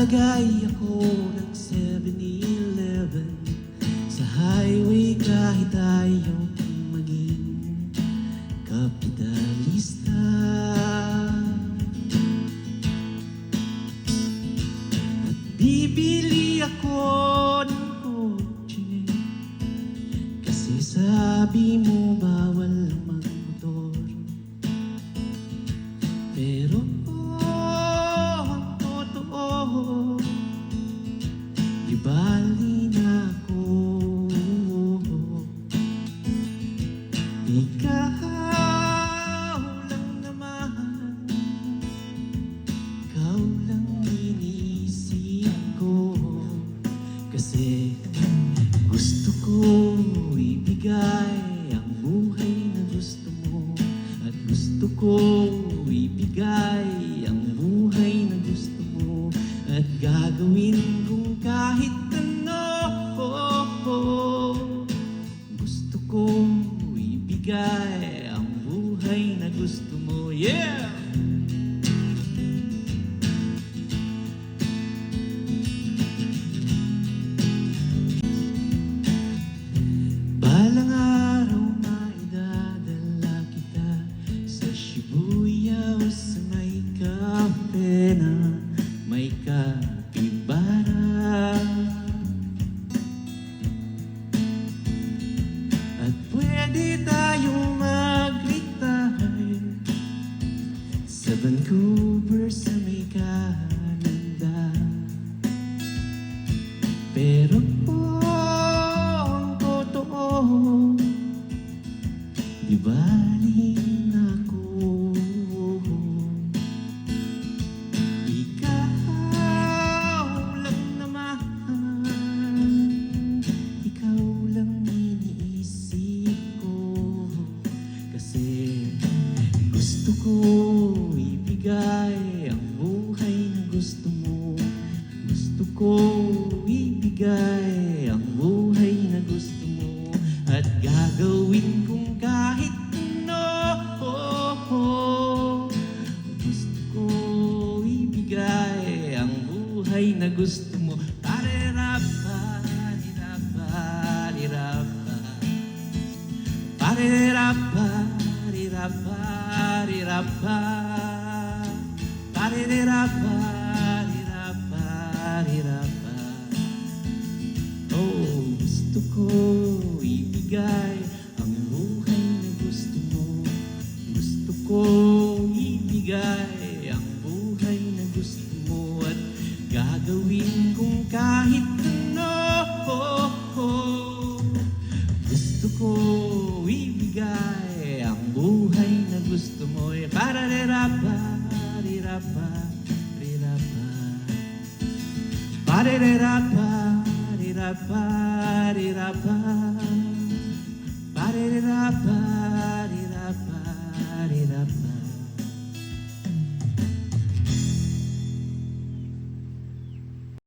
Lalagay ako ng 7-Eleven sa highway kahit ayaw kong maging kapitalista. At bibili ako ng kotse kasi sabi mo bawal magmotor. Pero ang totoo, di bali na ako. Ikaw lang naman, ikaw lang iniisip ko. Kasi gusto ko ibigay ang buhay na gusto mo. At gusto ko ibigay ang buhay na gusto mo. At gagawin kong kahit ano. Gusto ko ibigay ang buhay na gusto mo. Yeah! Balang araw maidadala kita sa Shibuya o sa may kape na may kapibara. At pwede tayong mag-retire sa Vancouver sa may Canada. Pero ang totoo, di bali na ako. Ikaw lang naman, ikaw lang iniisip ko. Kasi gusto ko ibigay ang buhay na gusto mo. Gusto ko ibigay ang buhay na gusto mo. At gagawin kong kahit ano. Gusto ko ibigay ang buhay na gusto mo. Parirapa, rirapa, rirapa. Parirapa, rirapa, rirapa. Parirapa, rirapa, rirapa. Oh, gusto ko ibigay ang buhay na gusto mo. Gusto ko ibigay ang buhay na gusto mo. At gagawin kong kahit ano. Gusto ko ibigay ang buhay na gusto mo. Para rirapa, rirapa, rirapa. Para rirapa, rirapa, rirapa. Para rirapa.